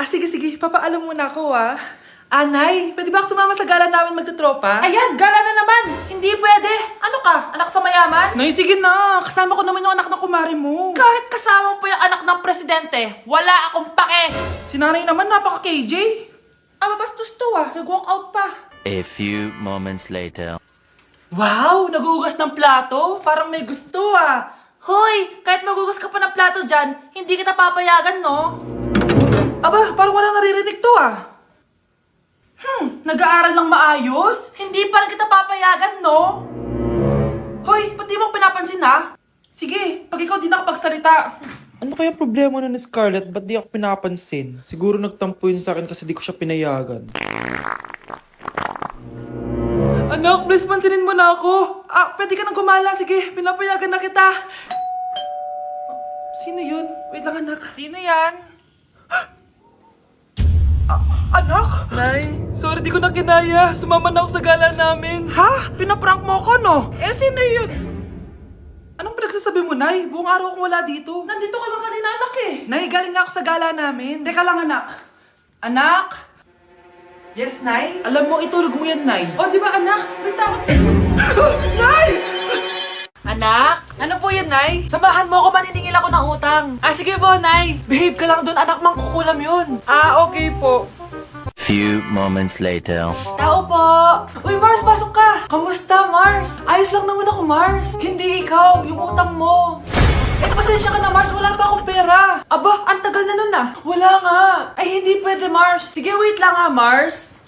Sige. Papaalam muna ako, Anay, pwede ba ako sumama sa gala namin magtutropa? Ayan, gala na naman! Hindi pwede! Ano ka? Anak sa mayaman? Nay, sige na. Kasama ko naman yung anak ng kumari mo. Kahit kasama mo pa yung anak ng presidente, wala akong pake! Si nanay naman, napaka-KJ. Mabastos to, Nag-walk out pa. A few moments later. Wow, nagugas ng plato. Parang may gusto, Hoy! Kahit magugas ka pa ng plato dyan, hindi kita papayagan, no? Aba, parang wala naririnig to, Nag-aaral ng maayos? Hindi pa rin kita papayagan, no? Hoy, ba't di mo pinapansin, Sige, pag ikaw di nakapagsalita. Ano kaya problema na ni Scarlett? Ba't di ako pinapansin? Siguro nagtampo yun sa akin kasi di ko siya pinayagan. Anak, please pansinin mo na ako. Pwede ka nang gumala. Sige, pinapayagan na kita. Sino yun? Wait lang, anak. Sino yan? Anak? Nay, sorry di ko na kinaya. Sumama na ako sa gala namin. Ha? Pinaprank mo ko, no? Sino yun? Anong pinagsasabi mo, Nay? Buong araw akong wala dito. Nandito ka lang kanina, anak, Nay, galing nga ako sa gala namin. Teka lang, anak. Anak? Yes, Nay? Alam mo, itulog mo yan, Nay. O, di ba, anak? May takot. Nay! Anak? Ano po yan, Nay? Samahan mo ako, maniningil ako ng utang. Sige po, Nay. Behave ka lang doon, anak, mangkukulam yun. Okay po. Few moments later. Tao po! Uy, Mars, pasok ka! Kamusta, Mars? Ayos lang naman ako, Mars. Hindi ikaw, yung utang mo. Pasensya ka na, Mars. Wala pa akong pera. Aba, ang tagal na nun Wala nga. Ay, hindi pwede, Mars. Sige, wait lang Mars.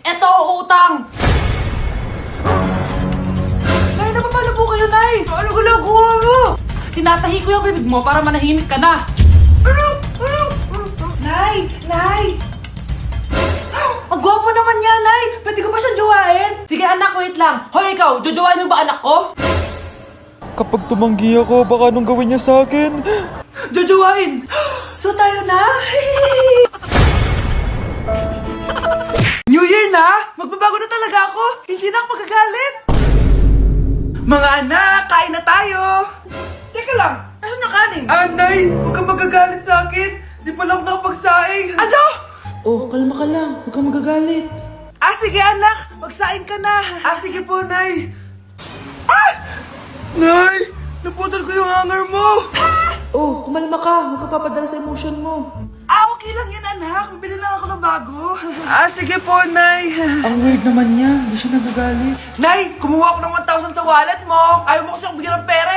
Eto, utang. Nay, napapalo po kayo, Nay. Ano ginagawa mo? Tinatahi ko yung bibig mo para manahimik ka na. Nay! Ang gwapo naman niya, Nay! Pwede ko ba siyang jowain? Sige, anak, wait lang. Hoy, ikaw, jojowain mo ba anak ko? Kapag tumanggi ako, baka anong gawin niya sa akin? Jojowain! So tayo na? New Year na! Magbabago na talaga ako! Hindi na ako magagalit! Mga anak, kain na tayo! Teka lang, nasan yung kanin? Nay! Huwag kang magagalit sa akin! Di pa lang nakapagsaing! Ano? Oh, kalma ka lang. Huwag kang magagalit. Sige anak! Magsaing ka na! Sige po, Nay! Nay! Naputol ko yung hanger mo! Oh, kumalma ka. Huwag ka papadala sa emotion mo. Okay lang yan, anak! Bibili lang ako ng bago! Sige po, Nay! Ang weird naman niya. Hindi siya nagagalit. Nay! Kumuha ako ng 1,000 sa wallet mo! Ayaw mo kasi akong bigyan ng pera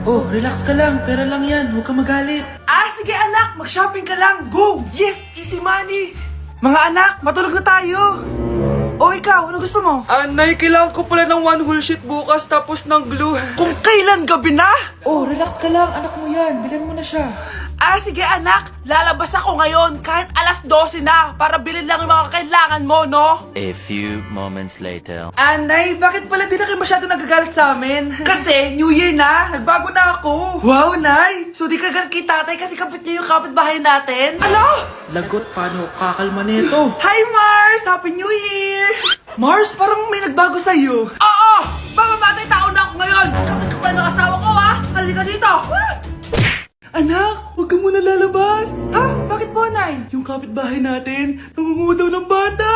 Oh, relax ka lang. Pera lang yan. Huwag kang magalit. Sige anak! Mag-shopping ka lang! Go! Yes! Easy money! Mga anak, matulog na tayo! Ikaw, ano gusto mo? Nay, kailangan ko pala ng one whole sheet bukas tapos ng glue. Kung kailan gabi na? Oh, relax ka lang. Anak mo yan. Bilan mo na siya. Sige anak! Lalabas ako ngayon kahit alas 12 na para bilhin lang yung mga kailangan mo, no? A few moments later. Nay, bakit pala di na kayo masyado nagagalit sa amin? Kasi, New Year na! Nagbago na ako! Wow, Nay! So di ka galit kay tatay kasi kapit niya yung kapitbahay natin? Ano? Lagot, paano kakalma nito? Hi, Mars! Happy New Year! Mars, parang may nagbago sa'yo. Oo! Mamamatay tao na ako ngayon! Kapit ko pa ng asawa ko, Halika dito! Anak, huwag ka muna lalabas. Bakit po, Nay? Yung kapitbahay natin, nangungudaw ng bata.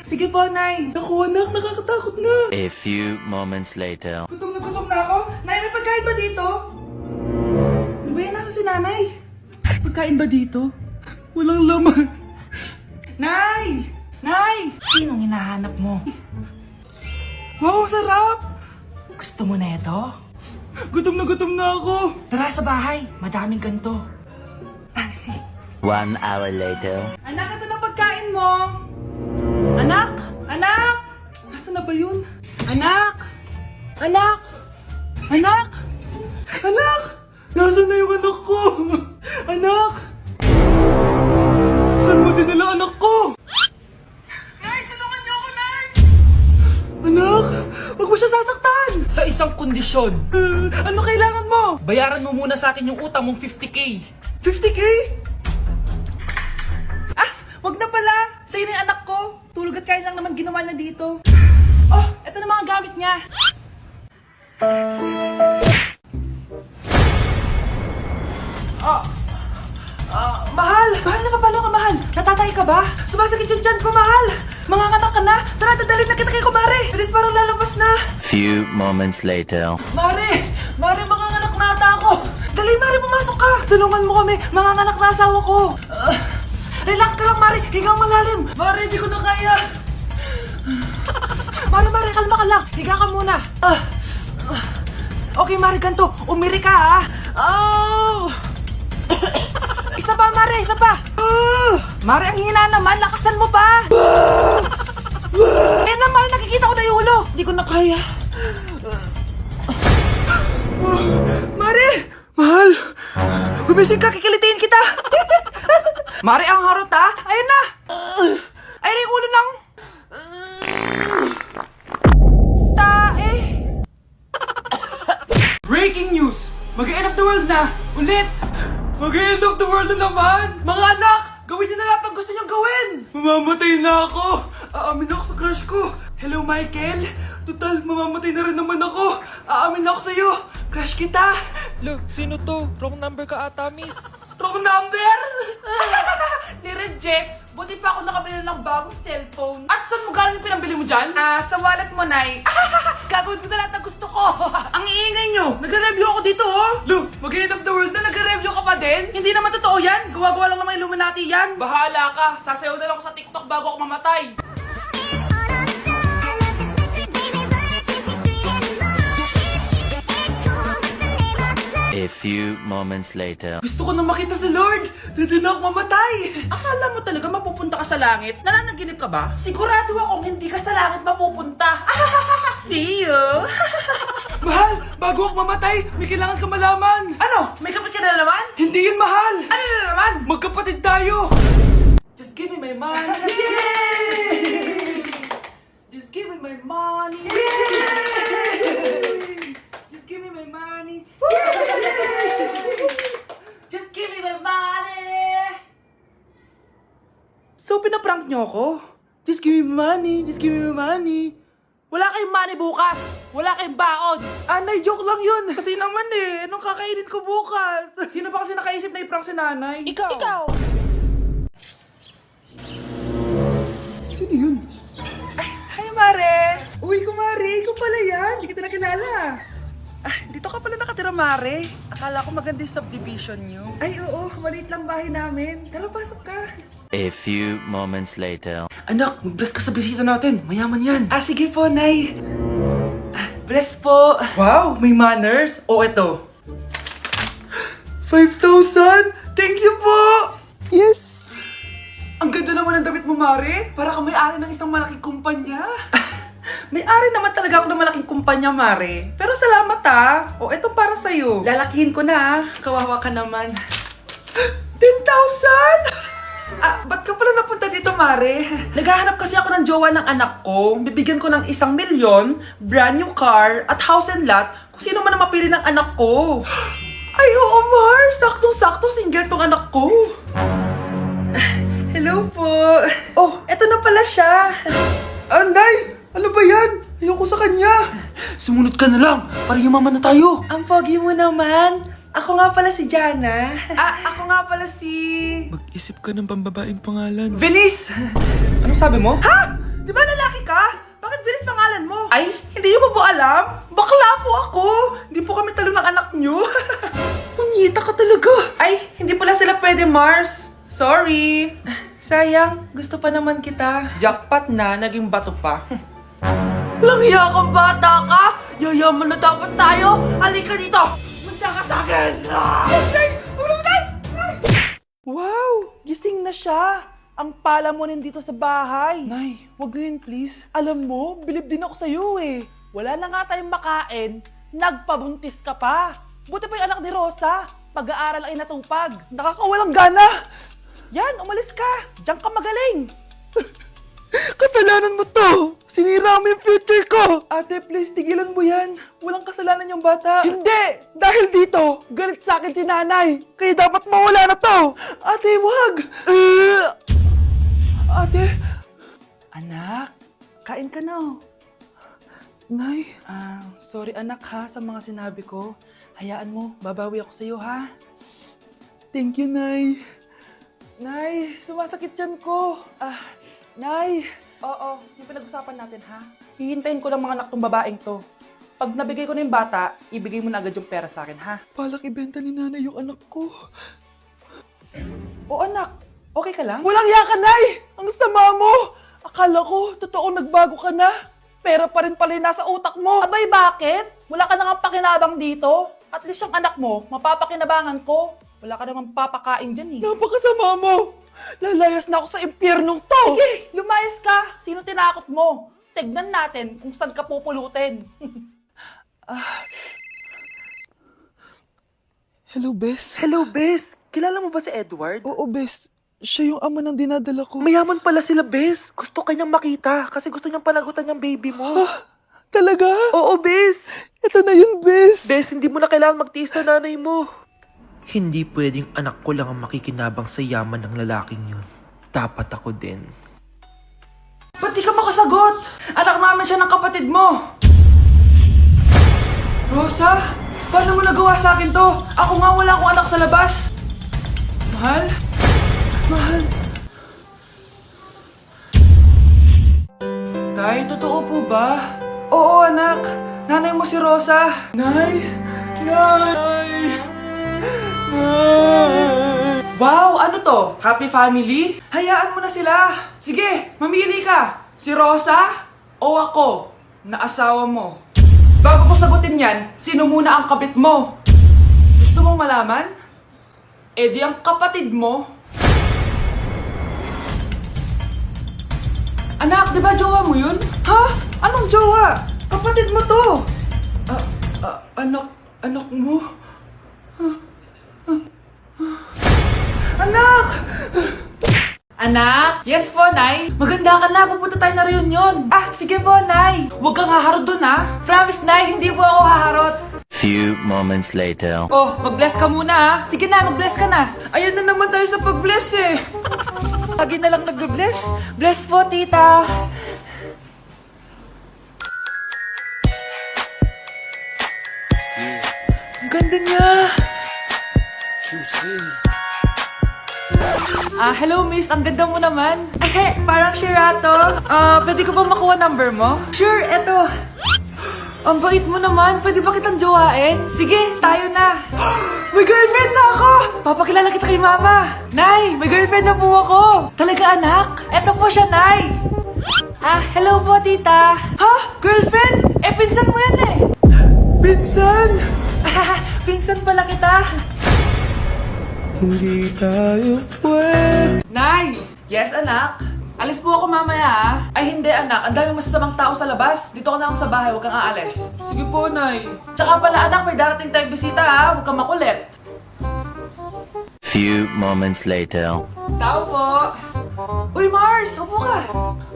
Sige po, Nay. Naku anak, nakakatakot na. A few moments later. Gutom na ako. Nay, may pagkain ba dito? Ano ba yan? Nasa si Nanay? Pagkain ba dito? Walang laman. Nay! Nay! Sinong hinahanap mo? Wow, sarap! Gusto mo na ito? Gutom na ako. Tara sa bahay. Madaming ganito. 1 hour later. Anak, ito na pagkain mo! Anak! Anak! Nasaan na ba yun? Anak! Anak! Anak! Anak! Nasaan na yung anak ko? Anak! Saan mo dinala anak ko? Nay, tulungan niyo ako, Nay! Anak! Huwag mo siya sasaktan! Sa isang kondisyon. Ano kailangan mo? Bayaran mo muna sa akin yung utang mong 50K. 50K? Wag na pala. Sa'yo na yung anak ko. Tulog at kain lang naman ginawa niya dito. Eto na mga gamit niya. Mahal! Mahal, napapalo ka, mahal! Natatay ka ba? Sumasakit yung tiyan ko, mahal! Manganganak ka na? Tara, dadalhin na kita kay kumare! Bilis, parang lalabas na! Few moments later. Mare! Mare, manganganak na ata ako! Dali, Mare, pumasok ka! Tulungan mo kami! Manganganak na asawa ko! Relax ka lang, Mare! Higang malalim! Mare, di ko na kaya! Mare, kalma ka lang! Higa ka muna! Okay, Mare, ganito! Umiri ka, ha! Oh! Isa pa, Mare! Isa pa! Mare, ang hina naman! Lakasan mo pa! Ayan na, Mare! Nakikita ko na yung ulo! Di ko na kaya! Mare! Mahal! Gumising ka, kikilitiin kita! Mare, ang harot ha! Ayan na! Ayan na yung ulo ng... Tae! Breaking news! Mag-end of the world na! Ulit! Mag-end of the world na naman! Mga anak! Gawin niyo na lahat ng gusto niyong gawin! Mamamatay na ako! Aamin ako sa crush ko! Hello, Michael! Total, mamamatay na rin naman ako! Aamin ako sa'yo! Crush kita! Lo, sino to? Wrong number ka ata, miss. Wrong number! Ni-reject! Buti pa ako nakabili ng bagong cellphone. At saan mo galing yung pinambili mo dyan? Sa wallet mo, Nay. Gagawin ko na lahat ng gusto ko. Ang iingay nyo! Nagre-review ako dito, oh! Lu, mag-end of the world na nagre-review ka pa din? Hindi naman totoo yan! Gawa-gawa lang naman Illuminati yan! Bahala ka! Sasayaw na lang ako sa TikTok bago ako mamatay! A few moments later. Gusto ko na makita si Lord! Ready na ako mamatay! Akala mo talaga mapupunta ka sa langit? Nananaginip ka ba? Sigurado akong hindi ka sa langit mapupunta! See you! Mahal! Bago ako mamatay, may kailangan ka malaman! Ano? May kapit ka na naman? Hindi yun, mahal! Ano na naman? Magkapatid tayo! Just give me my money! Yay! Just give me my money! Yay! Just give me my money! Just give me my money! So, pinaprank nyo ako? Just give me money! Just give me my money! Wala kayong money bukas! Wala kayong baon! Anay, joke lang yun! Kasi naman eh, anong kakainin ko bukas? Sino ba kasi nakaisip na i-prank si nanay? Ikaw! Sino yun? Ay, hi Mare! Uy, kumare, ikaw pala yan! Hindi kita nakilala! Dito ka pala nakatira, Mare. Akala ko maganda yung subdivision nyo. Ay, oo. Maliit lang bahay namin. Tara, pasok ka. A few moments later. Anak, mag-bless ka sa bisita natin. Mayaman yan. Sige po, Nay. Bless po. Wow, may manners. O, eto. 5,000? Thank you po! Yes! Ang ganda naman ng damit mo, Mare. Para kang may-ari ng isang malaking kumpanya. May-ari naman talaga ako ng malaking kumpanya, Mare. Pero salamat O, etong para sa'yo. Lalakihin ko na Kawawa ka naman. 10,000? Ba't ka pala napunta dito, Mare? Naghahanap kasi ako ng jowa ng anak ko. Bibigyan ko ng 1 milyon, brand new car, at house and lot kung sino man ang mapili ng anak ko. Ay, oo, Mar! Saktong-sakto, single tong anak ko. Hello po. Oh, eto na pala siya. Anday! Ano ba yan? Ayoko sa kanya. Sumunod ka na lang para yumaman na tayo. Ang pogi mo naman. Ako nga pala si Jana. Ako nga pala si... Mag-isip ka ng pambabaeng pangalan. Venice! Ano sabi mo? Ha? Di ba lalaki ka? Bakit Venice pangalan mo? Ay, hindi niyo pa po alam? Bakla po ako. Hindi po kami talo ng anak niyo. Punyita ka talaga. Ay, hindi pala sila pwede, Mars. Sorry. Sayang, gusto pa naman kita. Jackpot na, naging bato pa. Langya kang bata ka! Yayaman na dapat tayo! Halika dito! Punta ka sa akin! Wow! Gising na siya! Ang pala mo nandito sa bahay! Nay, wag ngayon please. Alam mo, bilib din ako sa'yo eh. Wala na nga tayong makain, nagpabuntis ka pa. Buti pa yung anak ni Rosa, pag-aaral ay natupag. Nakakawalang gana! Yan, umalis ka! Diyan ka magaling! Kasalanan mo to! Sinira mo yung future ko! Ate, please, tigilan mo yan. Walang kasalanan yung bata. Hindi! Dahil dito, galit sa akin si nanay. Kaya dapat mawala na to. Ate, wag! Ate! Anak, kain ka na. Nay, sorry anak ha sa mga sinabi ko. Hayaan mo, babawi ako sa'yo ha. Thank you, Nay. Nay, sumasakit yan ko. Nay. Oo, yung pinag-usapan natin, ha? Hihintayin ko lang mga anak tong babaeng to. Pag nabigay ko na yung bata, ibigay mo na agad yung pera sa akin, ha? Palak ibenta ni nanay yung anak ko. O anak, okay ka lang? Walang ya ka, Nay! Ang sama mo! Akala ko, totoo nagbago ka na. Pera pa rin pala yung nasa utak mo. Abay, bakit? Wala ka nang pakinabang dito. At least yung anak mo, mapapakinabangan ko. Wala ka namang papakain dyan eh. Napakasama mo! Lalayas na ako sa impyernong to! Sige, lumayas ka! Sino tinakot mo? Tignan natin kung saan ka pupulutin. Hello, Bes. Hello, Bes! Kilala mo ba si Edward? Oo, Bes. Siya yung ama ng dinadala ko. Mayaman pala sila, Bes. Gusto kanyang makita kasi gusto niyang panagutan yung baby mo. Talaga? Oo, Bes! Ito na yun, Bes. Bes, hindi mo na kailangan magtiis na nanay mo. Hindi pwedeng anak ko lang ang makikinabang sa yaman ng lalaking yun. Dapat ako din. Ba't di ka makasagot? Anak namin siya ng kapatid mo. Rosa? Paano mo nagawa sa akin to? Ako nga wala akong anak sa labas. Mahal? Mahal? Tay, totoo po ba? Oo, anak. Nanay mo si Rosa. Nay! Nay! Wow, ano to? Happy family? Hayaan mo na sila. Sige, mamili ka. Si Rosa o ako na asawa mo? Bago ko sagutin yan, sino muna ang kabit mo? Gusto mong malaman? Eh di ang kapatid mo. Anak, di ba jowa mo yun? Ha? Anong jowa? Kapatid mo to. Anak mo? Anak! Anak? Yes po, Nay. Maganda ka na. Pupunta tayo na reunion. Sige po, Nay. Huwag kang haharot dun, ha? Promise, Nay. Hindi po ako haharot. Few moments later. Oh, mag-bless ka muna, ha? Sige na, mag-bless ka na. Ayan na naman tayo sa pag-bless, eh. Lagi na lang nag-bless. Bless po, tita. Ang ganda niya. Hello miss, ang ganda mo naman. Parang Shirato. Pwede ko ba makuha number mo? Sure, eto. Ang bait mo naman, pwede ba kitang jowain? Sige, tayo na. May girlfriend na ako! Papakilala kita kay mama. Nay, may girlfriend na po ako. Talaga anak? Eto po siya, Nay. Hello po tita. Ha? Girlfriend? Pinsan mo yan eh. Pinsan? Pinsan pala kita. Hindi tayo pwede. Nay! Yes, anak? Alis po ako mamaya, ha? Ay, hindi, anak. Ang daming masasamang tao sa labas. Dito ka na lang sa bahay. Huwag kang aalis. Sige po, Nay. Tsaka pala, anak, may darating tayong bisita, ha? Huwag kang makulit. Few moments later. Tao po. Uy, Mars! Upo ka!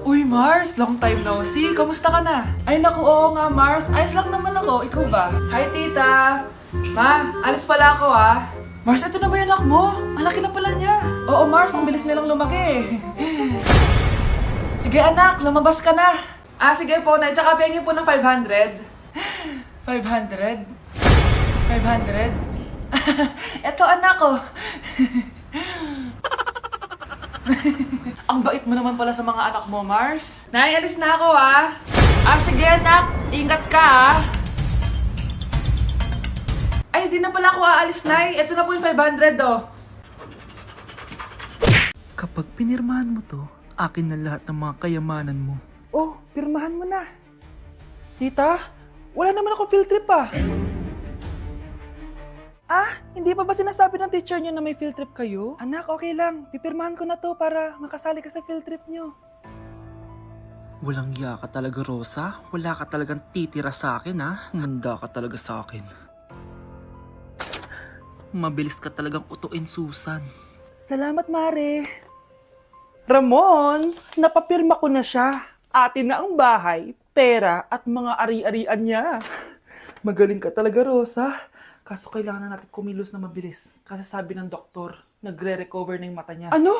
Uy, Mars! Long time no see. Kamusta ka na? Ay, naku, oo nga, Mars. Ayos lang naman ako. Ikaw ba? Hi, tita. Ma, alis pala ako, ha? Mars, ito na ba yung anak mo? Malaki na pala niya. Oo, Mars, ang bilis nilang lumaki. Sige, anak, lumabas ka na. Sige po, Nay. Tsaka pengin po ng 500. 500? 500? Eto, anak ko. Ang bait mo naman pala sa mga anak mo, Mars. Nay, alis na ako, ha? Sige, anak. Ingat ka, ha? Ay, di na pala ako aalis, Nay. Ito na po yung 500, oh. Kapag pinirmahan mo to, akin na lahat ng mga kayamanan mo. Oh, pirmahan mo na. Tita, wala naman ako field trip ah. Hindi pa ba sinasabi ng teacher niyo na may field trip kayo? Anak, okay lang. Pipirmahan ko na to para makasali ka sa field trip niyo. Walang iya ka talaga, Rosa. Wala ka talagang titira sa akin, ha? Manda ka talaga sa akin. Mabilis ka talagang utuin, Susan. Salamat, Mare. Ramon, napapirma ko na siya. Atin na ang bahay, pera at mga ari-arian niya. Magaling ka talaga, Rosa. Kaso kailangan na natin kumilos na mabilis. Kasi sabi ng doktor, nagre-recover na yung mata niya. Ano?